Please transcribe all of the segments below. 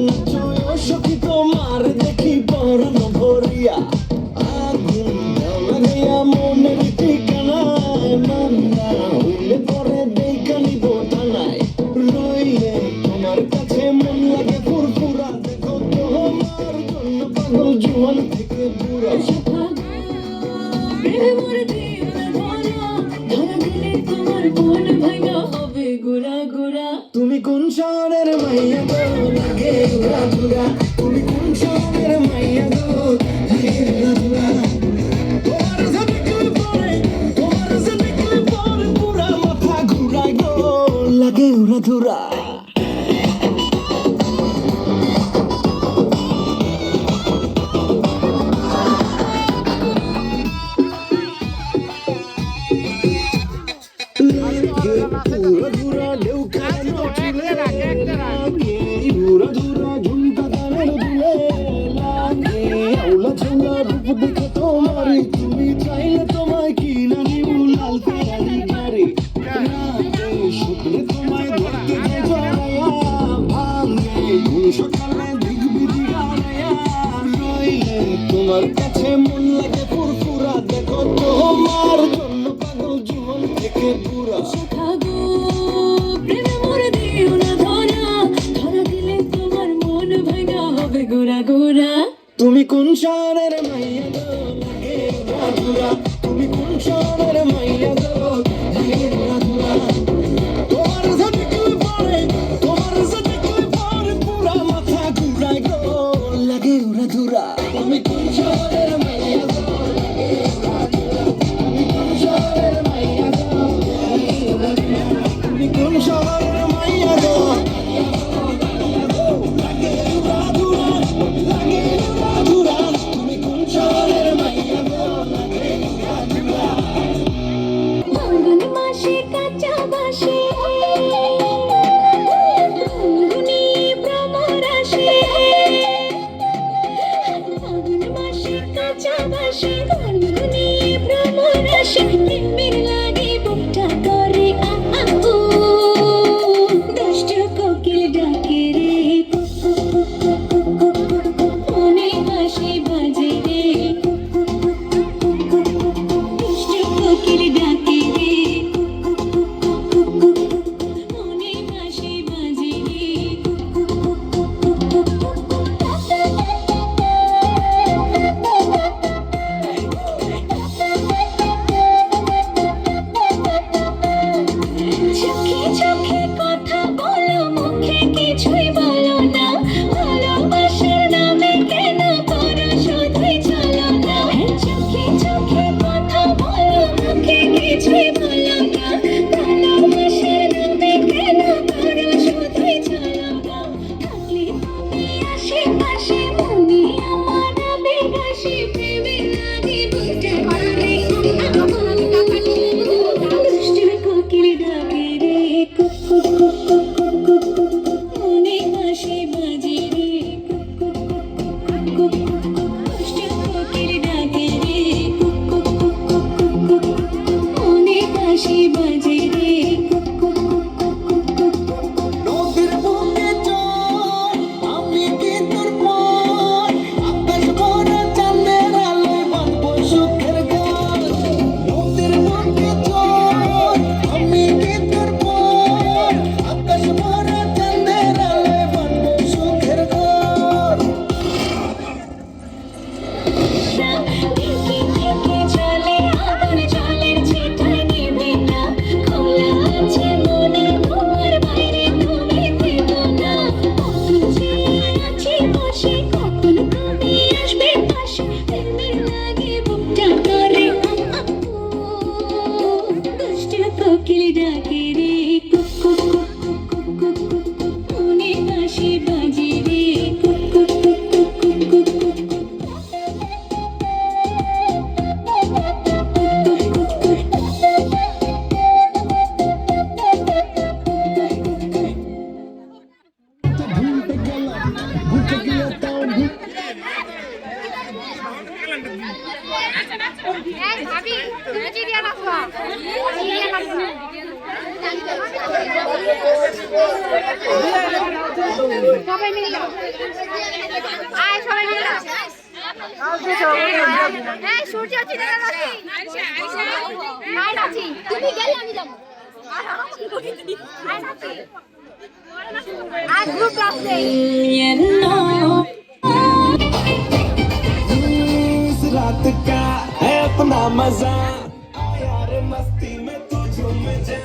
নাচো সখী তোমার দেখি পরন ভরিয়া আগুন দাও লাগাইয়া মনের ঠিকানায় মন না হইলে পরে দেখা নিব থানায় রইলে তোমার কাছে মন লাগে ফুরফুরা দেখো তোমার জন্য পাগল জুয়ান থেকে বুড়া প্রেমে মরে দিও না ধরা, ধরা দিলে তোমার মন ভাঙা হবে গুড়া গুড়া। তুমি কোন শহরের মাইয়া গো লাগে উড়া ধুরা তুমি কোন শহরের মাইয়া গো লাগে উড়া ধুরা তোমার দেখলে পরে পুরা মাথা ঘুরায় গো লাগে উড়া ধুরা উড়া ধুরা লেউ খানো চুলে লাগে উড়া ধুরা ঝুমকা কানের দুলে লাগে আউলা ছোলা রূপ দেখে তোমারে তুমি চাইলে তোমায় কিনা নিউ লাল ফেরারি গাড়ি রাতে শুকলে তোমায় ধরতে যে জড়ায়া ভাঙে ঘুম সকালে দিগবিদি গাড়ায়া রইলে তোমার কাছে মন লাগে ফুরফুরা দেখো তোমার জন্য পাগল জীবন থেকে পুরা সখা গো, প্রেমে মরে দিও না ধরা, ধরা দিলে তোমার মন ভাঙা হবে গুড়া গুড়া। তুমি কোন শহরের মাইয়া গো লাগে উড়া ধুরা তুমি কোন শহরের মাইয়া গো লাগে উড়া ধুরা তোমার দেখলে পরে পুরা মাথা ঘুরায় গো লাগে উড়া ধুরা তুমি কোন শহরের মাইয়া গো লাগে উড়া ধুরা তুমি কোন শহরের মাইয়া গো লাগে উড়া ধুরা তুমি কোন শহরের মাইয়া গো লাগে উড়া ধুরা লাগে উড়া ধুরা তুমি কোন শহরের মাইয়া গো লাগে উড়া ধুরা ফাল্গুন মাসে কাঁচা বাসে গুনগুনি ভ্রমর আসে। ফাল্গুন মাসে কাঁচা বাসে গুনগুনি ভ্রমর আসে। প্রেমের লাগে বুকটা করে আ আ উ। দুষ্ট কোকিল ডাকে রে cook cook cook cook cook cook cook. মনে হাসি বাজে রে cook cook cook cook cook cook cook. দুষ্ট কোকিল ডাকে রে cook cook cook cook cook cook cook. মনে হাসি বাজে রে cook cook cook cook cook cook চোখে চোখে কথা বলো, মুখে কিছুই বলো না। ভালোবাসার নামে কেন করো শুধুই চলো না। চোখে চোখে কথা বলো, মুখে কিছুই বলো না। ভালোবাসার নামে কেন করো শুধুই চলো না। থাকলে তুমি আশেপাশে মনে আমার আবেগ আসে। প্রেমে লাগে বুকটা করে দুষ্ট কোকিল ডাকে রে cook cook cook cook cook cook cook cook. মনে হাসি বাজে রে cook cook cook cook cook cook cook. দুষ্ট কোকিল ডাকে রে cook cook cook cook cook cook cook. মনে হাসি বাজে রে cook cook cook cook cook cook cook. নদীর বুকে চল আমি কি তোর পর আকাশ ভরা চাঁদের আলোয় বাঁধবো সুখের গান নদীর বুকে চল আমি কি তোর পর আকাশ ভরা চাঁদের আলোয় বাঁধবো সুখের গান দেখে দেখে চলে আগুন জলের ছিটায় নেবে না। খোলা আছে মনে তোমার বাইরে তুমি থেকো না। কখন যে আছি বসে কখন তুমি আসবে পাশে। প্রেমের লাগে বুকটা করে আ আ উ। দুষ্ট কোকিল ডাকে রে cook cook cook cook cook cook cook. মনে হাসি বাজে রে cook cook cook cook cook cook cook. ভুলতে গেলাম ভুলতে গিয়ে তাও ভাবি তুমি চিড়িয়া নাচবা চিড়িয়া নাচবা সবাই মিলে দাও আয় সবাই মিলে দাও এই সূর্য আছে দেখা যাচ্ছে আয় নাচি তুমি গেলে আমি যাব আয় নাচি আজ গ্রুপ ক্লাস নেই इस रात का है अपना मजा यार मस्ती में तू झूम जा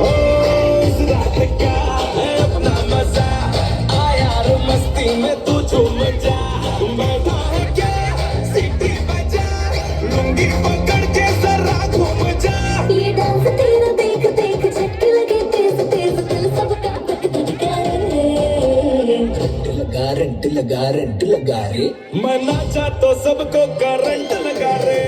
ओ इस रात का है अपना मजा यार मस्ती में तू झूम जा बैठा है क्या सीटी बजा लुंगी पकड़ के जरा घूम जा ये डांस तेरा देख देख झटके लगे तेज तेज दिल सबका धक धक करे रंट लगा रे मना चाह तो सबको करंट लगा रे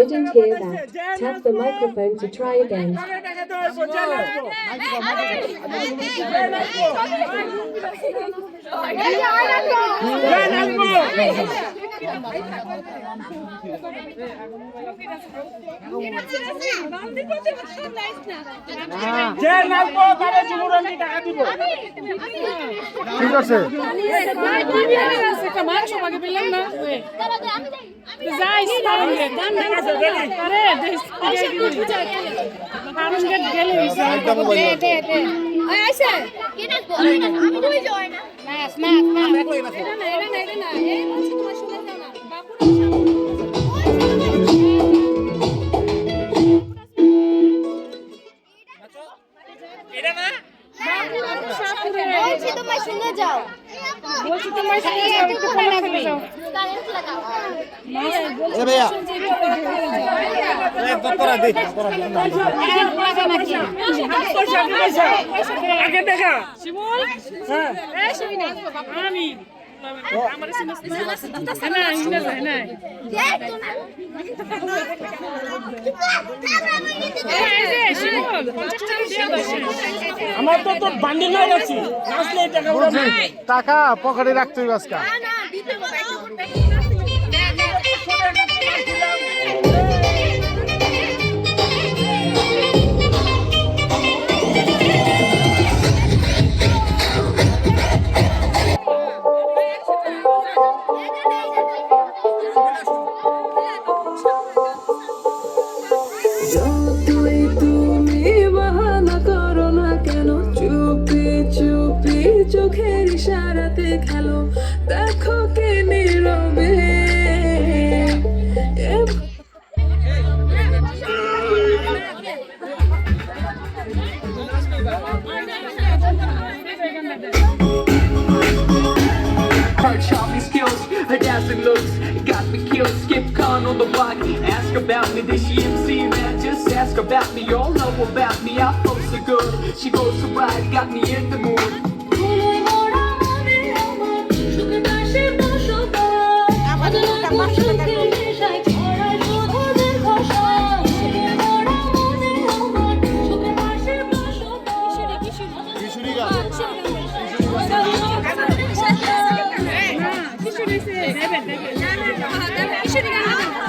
Didn't hear that. Tap the microphone to try again. ঠিক আছে বলছি তোমার শুনে যাও একটু পরে লাগবে কারেন্ট লাগাও আগে দেখা আমি আমার তো তোর বান্ডিল নাই আছে আসলে টাকা পকেটে রাখতে হবে আজকে যতই তুমি বাহানা করো না কেন চুপি চুপি চোখের ইশারাতে খেলো দেখো কে নীরবে Her chopping skills, her dancing looks got me killed. Skip con on the block, ask about me. Did she MC man? Just ask about me. Y'all know about me. I flow so good. She goes so right, got me in the mood.